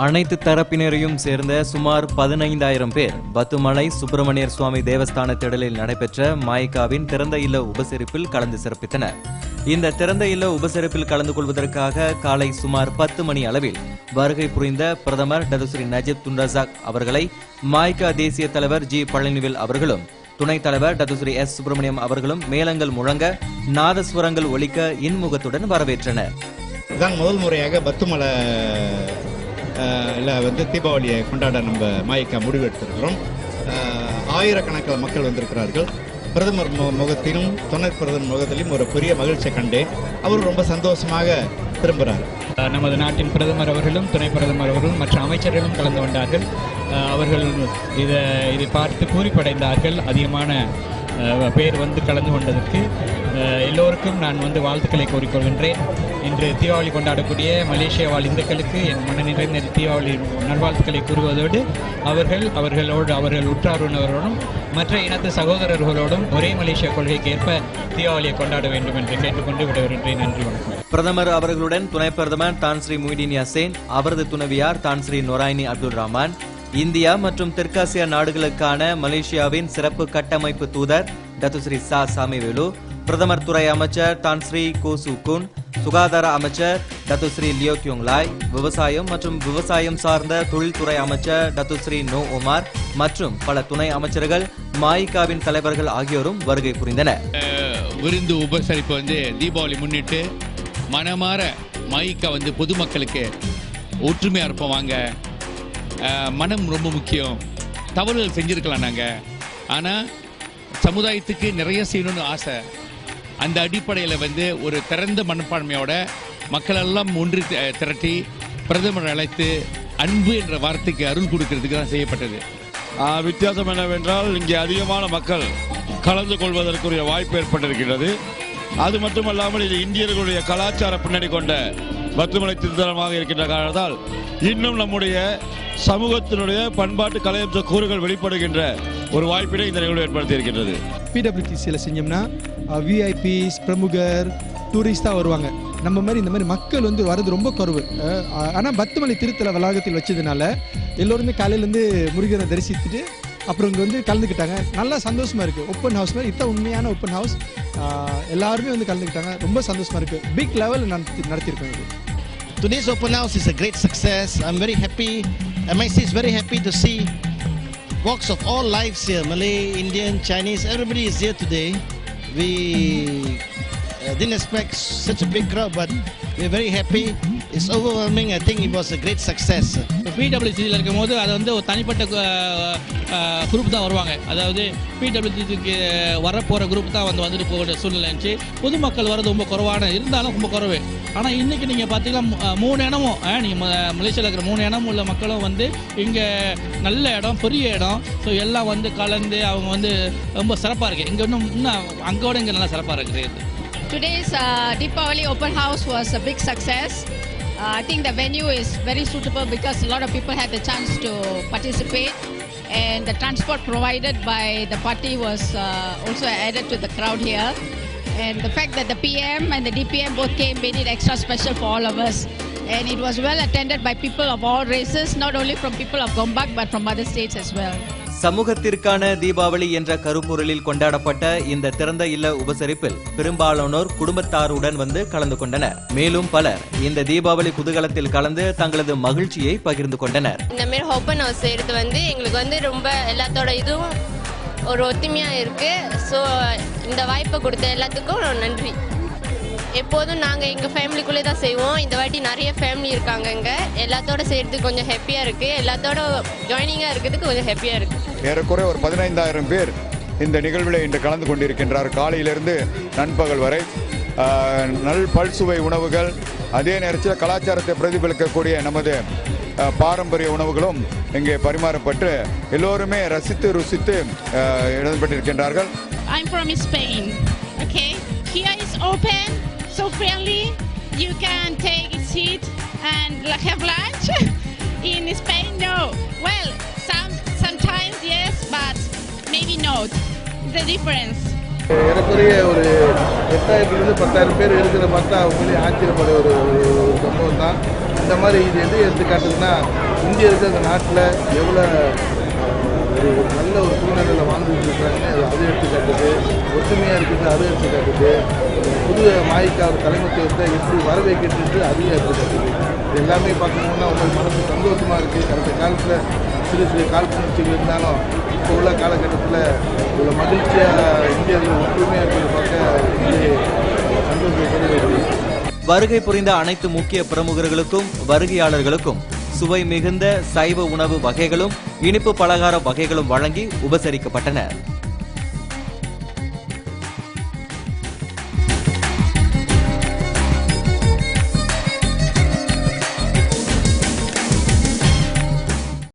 அனைத்து தரப்பினரையும் சேர்ந்த சுமார் 15,000 பேர் பத்துமலை சுப்பிரமணியர் சுவாமி தேவஸ்தான திடலில் நடைபெற்ற மாய்காவின் திறந்த இல்ல உபசரிப்பில் கலந்து சிறப்பித்தனர். இந்த திறந்த இல்ல உபசரிப்பில் கலந்து கொள்வதற்காக காலை சுமார் 10 மணி அளவில் வருகை புரிந்த பிரதமர் டத்துஸ்ரீ நஜீப் துன் ரசாக் அவர்களை மாய்கா தேசிய தலைவர் ஜி பழனிவேல் அவர்களும் துணைத் தலைவர் டத்துஸ்ரீ எஸ் சுப்பிரமணியம் அவர்களும் மேளங்கள் முழங்க நாதஸ்வரங்கள் ஒலிக்க இன்முகத்துடன் வரவேற்றனர். முதல் முறையாக பத்துமலை தீபாவளியை கொண்டாட நம்ம மாய்கா முடிவெடுத்திருக்கிறோம். ஆயிரக்கணக்கில் மக்கள் வந்திருக்கிறார்கள். பிரதமர் முகத்திலும் துணை பிரதமர் முகத்திலும் ஒரு பெரிய மகிழ்ச்சியை கண்டேன். அவர் ரொம்ப சந்தோஷமாக திரும்புகிறார். நமது நாட்டின் பிரதமர் அவர்களும் துணை பிரதமர் அவர்களும் மற்ற அமைச்சர்களும் கலந்து கொண்டார்கள். அவர்கள் இதை பார்த்து பூரிப்படைந்தார்கள். அதிகமான பேர் வந்து கலந்து கொண்டதற்கு எல்லோருக்கும் நான் வாழ்த்துக்களை கூறிக்கொள்கின்றேன். இன்று தீபாவளி கொண்டாடக்கூடிய மலேசியா வாழ் இந்துக்களுக்கு என் மன நிறைந்த தீபாவளி நல்வாழ்த்துக்களை கூறுவதோடு அவர்கள் உற்றார் உறவினரோடும் மற்ற இனத்து சகோதரர்களோடும் ஒரே மலேசியா கொள்கைக்கு ஏற்ப தீபாவளியை கொண்டாட வேண்டும் என்று கேட்டுக்கொண்டு விடைபெறுகின்றேன். நன்றி, வணக்கம். பிரதமர் அவர்களுடன் துணை பிரதமர் தான் ஸ்ரீ முஹிதீன் யாசேன், அவரது துணைவியார் தான் ஸ்ரீ நொராயினி அப்துல் ரஹ்மான், இந்தியா மற்றும் தெற்காசிய நாடுகளுக்கான மலேசியாவின் சிறப்பு கட்டமைப்பு தூதர் டத்துஸ்ரீ சா சாமிவேலு, பிரதமர் துறை அமைச்சர் தான் ஸ்ரீ கோசுகுன், சுகாதார அமைச்சர் டத்துஸ்ரீ லியோ கியோங்லாய், விவசாயம் மற்றும் விவசாயம் சார்ந்த தொழில்துறை அமைச்சர் டத்துஸ்ரீ நோ உமார் மற்றும் பல துணை அமைச்சர்கள், மாய்காவின் தலைவர்கள் ஆகியோரும் வருகை புரிந்தனர். விருந்து உபசரிப்பு தீபாவளி முன்னிட்டு மனமாற மாய்கா பொதுமக்களுக்கு ஒற்றுமையா இருப்போம். வாங்க, மனம் ரொம்ப முக்கியம். தவறுகள் செஞ்சிருக்கலாம் நாங்கள், ஆனால் சமுதாயத்துக்கு நிறைய செய்யணும்னு ஆசை. அந்த அடிப்படையில் ஒரு திறந்த மனப்பான்மையோட மக்களெல்லாம் ஒன்று திரட்டி பிரதமர் அழைத்து அன்பு என்ற வார்த்தைக்கு அருள் கொடுக்கறதுக்கு தான் செய்யப்பட்டது. வித்தியாசம் என்னவென்றால் இங்கே அதிகமான மக்கள் கலந்து கொள்வதற்குரிய வாய்ப்பு ஏற்பட்டிருக்கிறது. அது மட்டுமல்லாமல் இது இந்தியர்களுடைய கலாச்சார பின்னணி கொண்ட பத்துமலை திருத்தலமாக இருக்கின்ற காரணத்தால் இன்னும் நம்முடைய சமூகத்தினுடைய பண்பாட்டு கலையம்ச கூறுகள் வெளிப்படுகின்ற ஒரு வாய்ப்பினை இந்த நிகழ்வு ஏற்படுத்தி இருக்கின்றது. பிடபிள்யூடிசியில் செஞ்சோம்னா விஐபிஸ், பிரமுகர், டூரிஸ்டாக வருவாங்க. நம்ம மாதிரி இந்த மாதிரி மக்கள் வரது ரொம்ப குறைவு. ஆனால் பத்துமலை திருத்தல வளாகத்தில் வச்சதுனால எல்லோருமே காலையிலேருந்து முருகனை தரிசித்துட்டு அப்புறம் இங்கே கலந்துக்கிட்டாங்க. நல்லா சந்தோஷமா இருக்கு. ஓப்பன் ஹவுஸ் மாதிரி இதுதான் உண்மையான ஓப்பன் ஹவுஸ். எல்லாருமே கலந்துக்கிட்டாங்க. ரொம்ப சந்தோஷமா இருக்கு. பிக் லெவலில் நடத்தியிருக்கோம். Today's open house is a great success. I'm very happy. MIC is very happy to see walks of all lives here. Malay, Indian, Chinese, everybody is here today. We didn't expect such a big crowd, but we're very happy. It's overwhelming. I think it was a great success. பிடபிள்யூசியில் இருக்கும்போது அது ஒரு தனிப்பட்ட group தான் வருவாங்க. அதாவது பிடபிள்யூசிக்கு வரப்போகிற group தான் வந்துட்டு போகிற சூழ்நிலை இருந்துச்சு. பொதுமக்கள் வரது ரொம்ப குறைவான இருந்தாலும் ரொம்ப குறைவு. ஆனால் இன்றைக்கி நீங்கள் பார்த்தீங்கன்னா 3 இடமும் நீங்கள் மலேசியாவில் இருக்கிற 3 இடமும் உள்ள மக்களும் இங்கே நல்ல இடம், பெரிய இடம். ஸோ எல்லாம் கலந்து அவங்க ரொம்ப சிறப்பாக இருக்குது. இங்கே இன்னும் அங்கோட இங்கே நல்லா சிறப்பாக இருக்குது. Today's Deepavali open house was a big success. I think the venue is very suitable because a lot of people had the chance to participate, and the transport provided by the party was also added to the crowd here. And the fact that the PM and the DPM both came made it extra special for all of us. And it was well attended by people of all races, not only from people of Gombak but from other states as well. சமூகத்திற்கான Deepavali என்ற கருப்பொருளில் கொண்டாடப்பட்ட இந்த திறந்த இல்ல உபசரிப்பில் பெரும்பாலானோர் குடும்பத்தாருடன் கலந்து கொண்டனர். மேலும் பலர் இந்த தீபாவளி குதூகலத்தில் கலந்து தங்களது மகிழ்ச்சியை பகிர்ந்து கொண்டனர். இந்த மாதிரி ஓப்பன் ஹவுஸ் செய்யறது எங்களுக்கு ரொம்ப எல்லாத்தோட இதுவும் ஒரு ஒத்துமையா இருக்கு. ஸோ இந்த வாய்ப்பை கொடுத்த எல்லாத்துக்கும் நன்றி. எப்போதும் நாங்கள் எங்கள் ஃபேமிலிக்குள்ளே தான் செய்வோம். இந்த வாட்டி நிறைய ஃபேமிலி இருக்காங்க. இங்கே எல்லாத்தோட செய்கிறதுக்கு கொஞ்சம் ஹாப்பியாக இருக்குது. எல்லாத்தோட ஜாயினிங்காக இருக்கிறதுக்கு கொஞ்சம் ஹாப்பியாக இருக்குது. ஏறக்குறைய ஒரு 15,000 பேர் இந்த நிகழ்வில் இன்று கலந்து கொண்டிருக்கின்றார். காலையிலிருந்து நண்பகல் வரை நல் பல்சுவை உணவுகள், அதே நேரத்தில் கலாச்சாரத்தை பிரதிபலிக்கக்கூடிய நமது பாரம்பரிய உணவுகளும் இங்கே பரிமாறப்பட்டு எல்லோருமே ரசித்து ருசித்து இடம்பெற்றிருக்கின்றார்கள். I'm from Spain. Okay, here is open, so friendly. You can take a seat and have lunch. In Spain, no. Well, sometimes yes, but maybe not. The difference. ஏறக்குறைய ஒரு 8000 to 10,000 பேர் இருக்கிற பார்த்தா உண்மையிலேயே ஆச்சரியப்பட ஒரு சம்பவம் தான். இந்த மாதிரி இது எது எடுத்துக்காட்டுதுன்னா இந்தியர்கள் அந்த நாட்டில் எவ்வளோ ஒரு நல்ல ஒரு சூழ்நிலையில் வாழ்ந்துட்டு இருக்கிறாங்கன்னு அது எடுத்துக்காட்டுது. ஒற்றுமையாக இருக்குது அது எடுத்துக்காட்டுது. புது மாய்க்கா தலைமைத்துவத்தை எப்படி வரவேற்கிறது அதையும் எடுத்துக்காட்டுது. இது எல்லாமே பார்க்கணுன்னா உங்களுக்கு மனசு சந்தோஷமாக இருக்குது. கடந்த காலத்தில் சிறு காழ்ப்புணர்ச்சிகள் இருந்தாலும் இப்போ உள்ள காலகட்டத்தில் இவ்வளோ மகிழ்ச்சியாக இந்தியர்கள் ஒற்றுமையாக இருக்கிறத பார்க்க சந்தோஷப்படுகிறது. வருகை புரிந்த அனைத்து முக்கிய பிரமுகர்களுக்கும் வருகையாளர்களுக்கும் சுவை மிகுந்த சைவ உணவு வகைகளும் இனிப்பு பலகார வகைகளும் வழங்கி உபசரிக்கப்பட்டன.